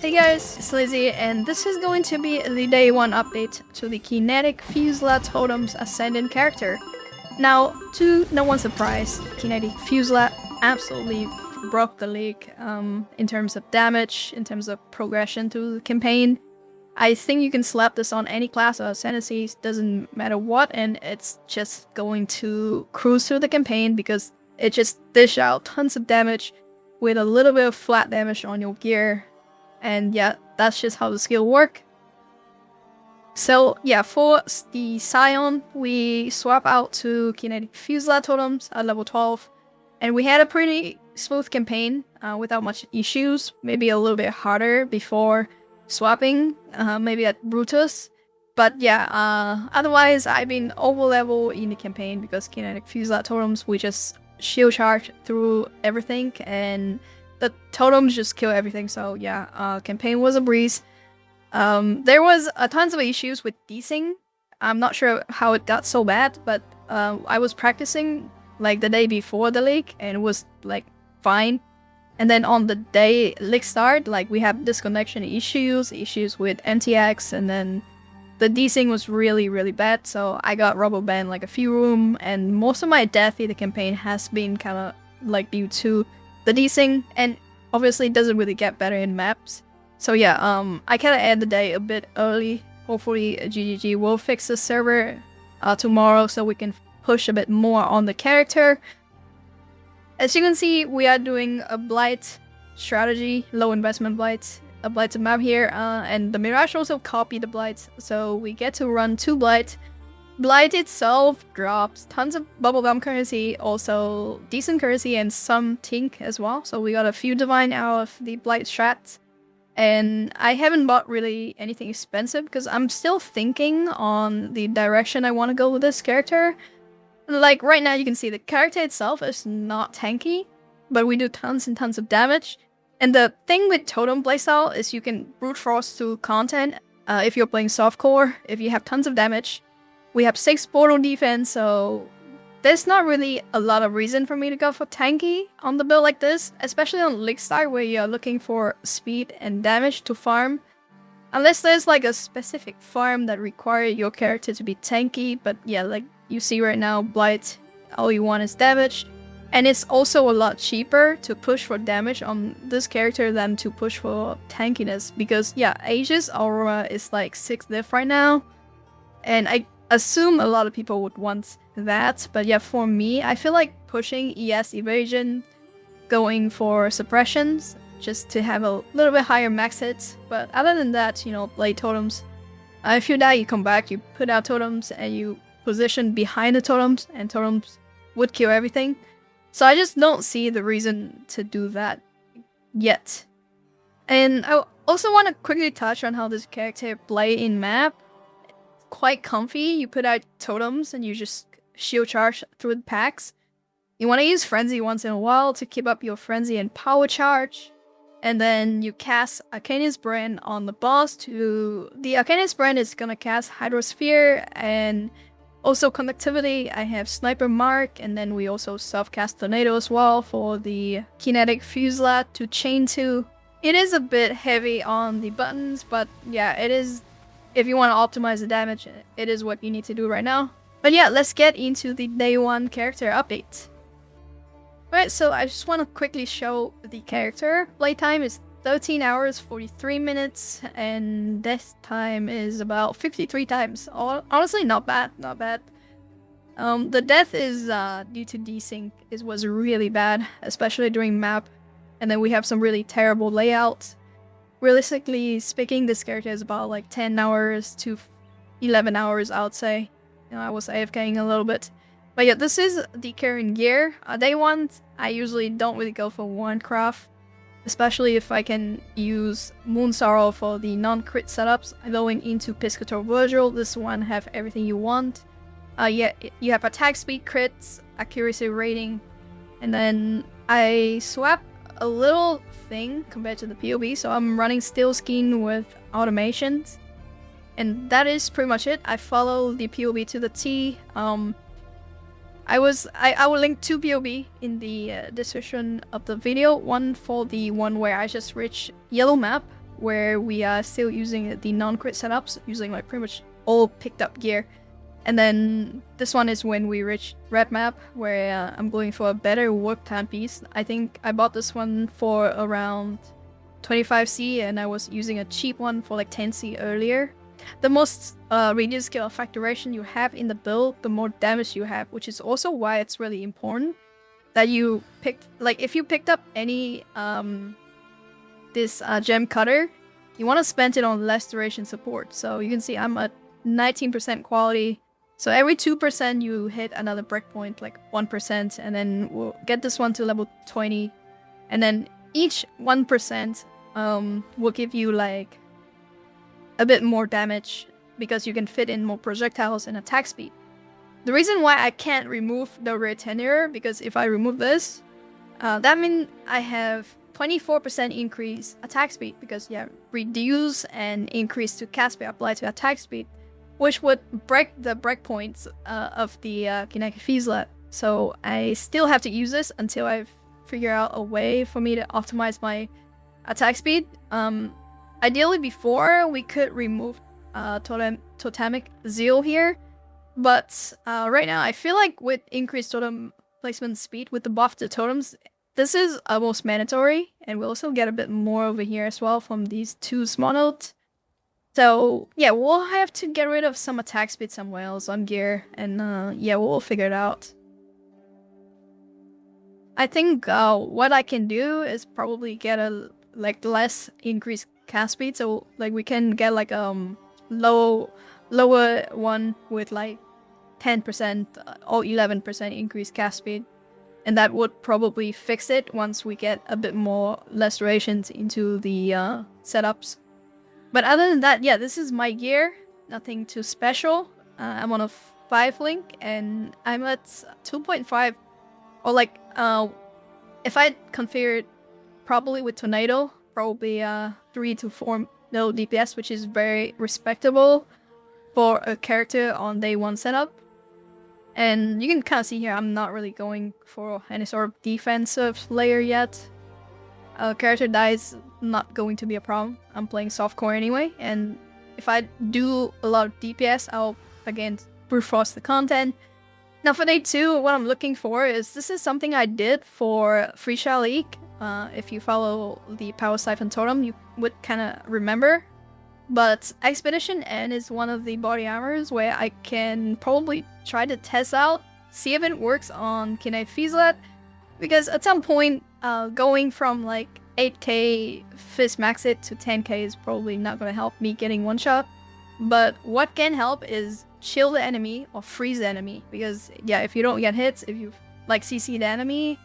Hey guys, it's Lizzie, and this is going to be the day 1 update to the Kinetic Fusillade Totem's Ascendant character. Now, to no one's surprise, Kinetic Fusillade absolutely broke the league in terms of damage, in terms of progression to the campaign. I think you can slap this on any class or ascendancy, doesn't matter what, and it's just going to cruise through the campaign because it just dish out tons of damage with a little bit of flat damage on your gear. And yeah, that's just how the skill work. So yeah, for the Scion, we swap out to Kinetic Fusillade Totems at level 12. And we had a pretty smooth campaign without much issues. Maybe a little bit harder before swapping, maybe at Brutus. But yeah, otherwise I've been over level in the campaign because Kinetic Fusillade Totems, we just shield charge through everything and the totems just kill everything. So yeah, campaign was a breeze. There was tons of issues with desync. I'm not sure how it got so bad, but I was practicing like the day before the league and it was like fine. And then on the day league start, like we have disconnection issues with MTX, and then the desync was really bad. So I got rubber banned like a few room, and most of my death in the campaign has been kind of like due to the desync, and obviously it doesn't really get better in maps. So yeah, I kind of end the day a bit early. Hopefully GGG will fix the server tomorrow so we can push a bit more on the character. As you can see, we are doing a Blight strategy, low investment Blight, a Blighted map here, and the Mirage also copied the Blight, so we get to run 2 Blight. Blight itself drops tons of bubblegum currency, also decent currency and some tink as well, so we got a few divine out of the Blight strats. And I haven't bought really anything expensive because I'm still thinking on the direction I want to go with this character. Like right now you can see the character itself is not tanky, but we do tons and tons of damage. And the thing with Totem playstyle is you can brute force through content if you're playing softcore, if you have tons of damage. We have 6 portal defense, so there's not really a lot of reason for me to go for tanky on the build like this, especially on League Start where you're looking for speed and damage to farm. Unless there's like a specific farm that requires your character to be tanky, but yeah, like you see right now, Blight, all you want is damage. And it's also a lot cheaper to push for damage on this character than to push for tankiness, because yeah, Aegis Aurora is like 6th diff right now, and I assume a lot of people would want that, but yeah, for me, I feel like pushing ES evasion, going for suppressions, just to have a little bit higher max hits. But other than that, you know, play totems. If you die, you come back, you put out totems, and you position behind the totems, and totems would kill everything. So I just don't see the reason to do that yet. And I also want to quickly touch on how this character play in map. Quite comfy. You put out totems and you just shield charge through the packs. You want to use Frenzy once in a while to keep up your Frenzy and power charge. And then you cast Arcanius Brand on the boss. The Arcanius Brand is gonna cast Hydrosphere and also Conductivity. I have Sniper Mark, and then we also self-cast Tornado as well for the Kinetic Fusillade to chain to. It is a bit heavy on the buttons, but yeah, it is. If you want to optimize the damage, it is what you need to do right now. But yeah, let's get into the day 1 character update. Alright, so I just want to quickly show the character. Playtime is 13 hours, 43 minutes, and death time is about 53 times. Honestly, not bad, not bad. The death is due to desync. It was really bad, especially during map. And then we have some really terrible layouts. Realistically speaking, this character is about like 10 hours to 11 hours, I would say. You know, I was AFKing a little bit. But yeah, this is the current gear. Day 1, I usually don't really go for Warncraft, especially if I can use Moon Sorrow for the non-crit setups. Going into Piscator Virgil, this one have everything you want. Yeah, you have attack speed, crits, accuracy rating, and then I swap a little thing compared to the PoE, so I'm running Steel Skin with automations, and that is pretty much it. I follow the PoE to the T. I will link 2 PoE in the description of the video. One for the one where I just reached yellow map, where we are still using the non-crit setups, using like pretty much all picked up gear. And then this one is when we reach red map, where I'm going for a better warp timepiece. I think I bought this one for around 25C, and I was using a cheap one for like 10C earlier. The most reduced skill effect duration you have in the build, the more damage you have, which is also why it's really important that you picked, like if you picked up any this gem cutter, you want to spend it on less duration support. So you can see I'm at 19% quality. So every 2% you hit another breakpoint, like 1%, and then we'll get this one to level 20. And then each 1% will give you like a bit more damage because you can fit in more projectiles and attack speed. The reason why I can't remove the rare tenure, because if I remove this, that means I have 24% increase attack speed, because yeah, reduce and increase to cast speed apply to attack speed, which would break the breakpoints of the Kinetic Fusillade. So I still have to use this until I figure out a way for me to optimize my attack speed. Ideally before, we could remove Totemic Zeal here, but right now I feel like with increased totem placement speed, with the buff to totems, this is almost mandatory, and we'll also get a bit more over here as well from these two small nodes. So yeah, we'll have to get rid of some attack speed somewhere else on gear, and yeah, we'll figure it out. I think what I can do is probably get a like less increased cast speed, so like we can get like lower one with like 10% or 11% increased cast speed, and that would probably fix it once we get a bit more less durations into the setups. But other than that, yeah, this is my gear. Nothing too special. I'm on a 5 link, and I'm at 2.5. Or like, if I configure it probably with Tornado, probably 3 to 4 mil DPS, which is very respectable for a character on day 1 setup. And you can kind of see here, I'm not really going for any sort of defensive layer yet. Character dies, not going to be a problem. I'm playing softcore anyway, and if I do a lot of DPS, I'll again brute force the content. Now for day 2, what I'm looking for is, this is something I did for Freesia League. If you follow the Power Siphon Totem, you would kind of remember. But Expedition N is one of the body armors where I can probably try to test out, see if it works on Kinetic Fusillade, because at some point, going from like 8k Fizz Max it to 10k is probably not going to help me getting one shot. But what can help is chill the enemy or freeze the enemy, because yeah, if you don't get hits, if you like CC the enemy,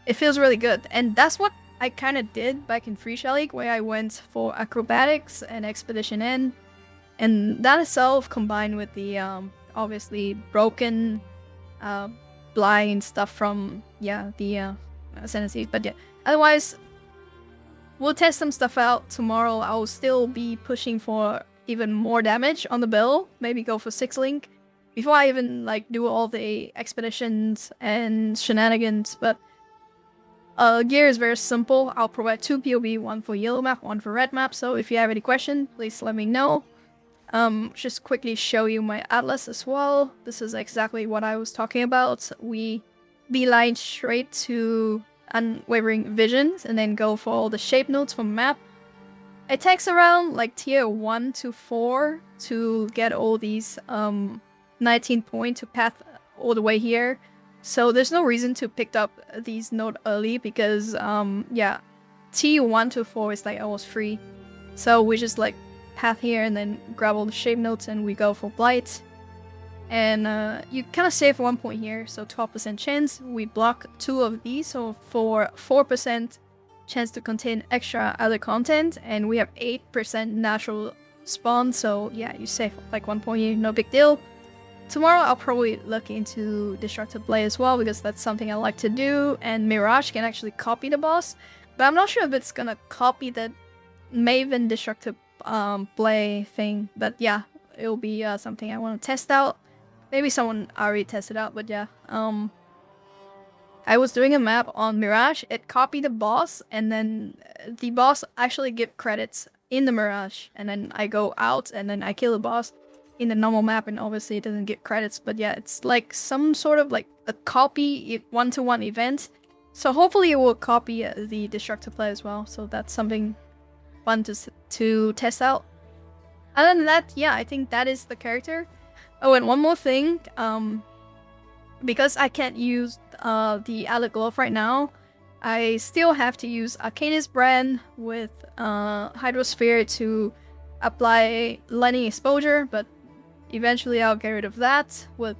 it feels really good. And that's what I kind of did back in Freesia League, where I went for Acrobatics and Expedition N, and that itself combined with the obviously broken blind stuff from yeah the Ascendant. But yeah, otherwise we'll test some stuff out tomorrow. I'll still be pushing for even more damage on the bill, maybe go for 6 link before I even like do all the expeditions and shenanigans. But gear is very simple. I'll provide 2 POB, one for yellow map, one for red map, so if you have any question, please let me know. Just quickly show you my atlas as well. This is exactly what I was talking about. We beeline straight to Unwavering Visions and then go for all the shape notes from map. It takes around like tier 1 to 4 to get all these 19 point to path all the way here. So there's no reason to pick up these nodes early, because yeah, T1 to 4 is like almost free. So we just like path here and then grab all the shape notes and we go for Blight. And you kind of save 1 point here, so 12% chance. We block 2 of these, so for 4% chance to contain extra other content, and we have 8% natural spawn, so yeah, you save like 1 point here, no big deal. Tomorrow I'll probably look into Destructive Blade as well, because that's something I like to do, and Mirage can actually copy the boss, but I'm not sure if it's gonna copy the Maven Destructive Blade thing, but yeah, it'll be something I want to test out. Maybe someone already tested out, but yeah. I was doing a map on Mirage, it copied the boss, and then the boss actually give credits in the Mirage, and then I go out and then I kill the boss in the normal map, and obviously it doesn't get credits, but yeah, it's like some sort of like a copy one-to-one event. So hopefully it will copy the Destructor play as well, so that's something fun to test out. Other than that, yeah, I think that is the character. Oh, and one more thing, because I can't use the Alec Glove right now, I still have to use Arcanist brand with Hydrosphere to apply lightning exposure, but eventually I'll get rid of that with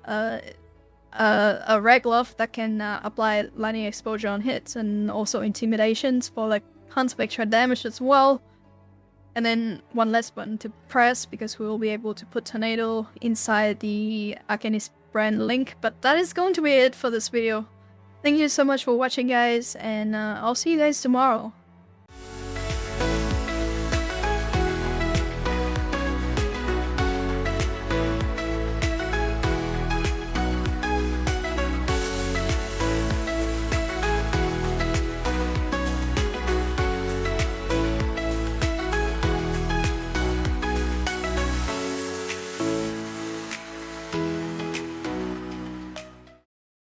a red glove that can apply lightning exposure on hits, and also intimidations for like tons of extra damage as well. And then one less button to press, because we will be able to put Tornado inside the Arcanist brand link. But that is going to be it for this video. Thank you so much for watching, guys, and I'll see you guys tomorrow.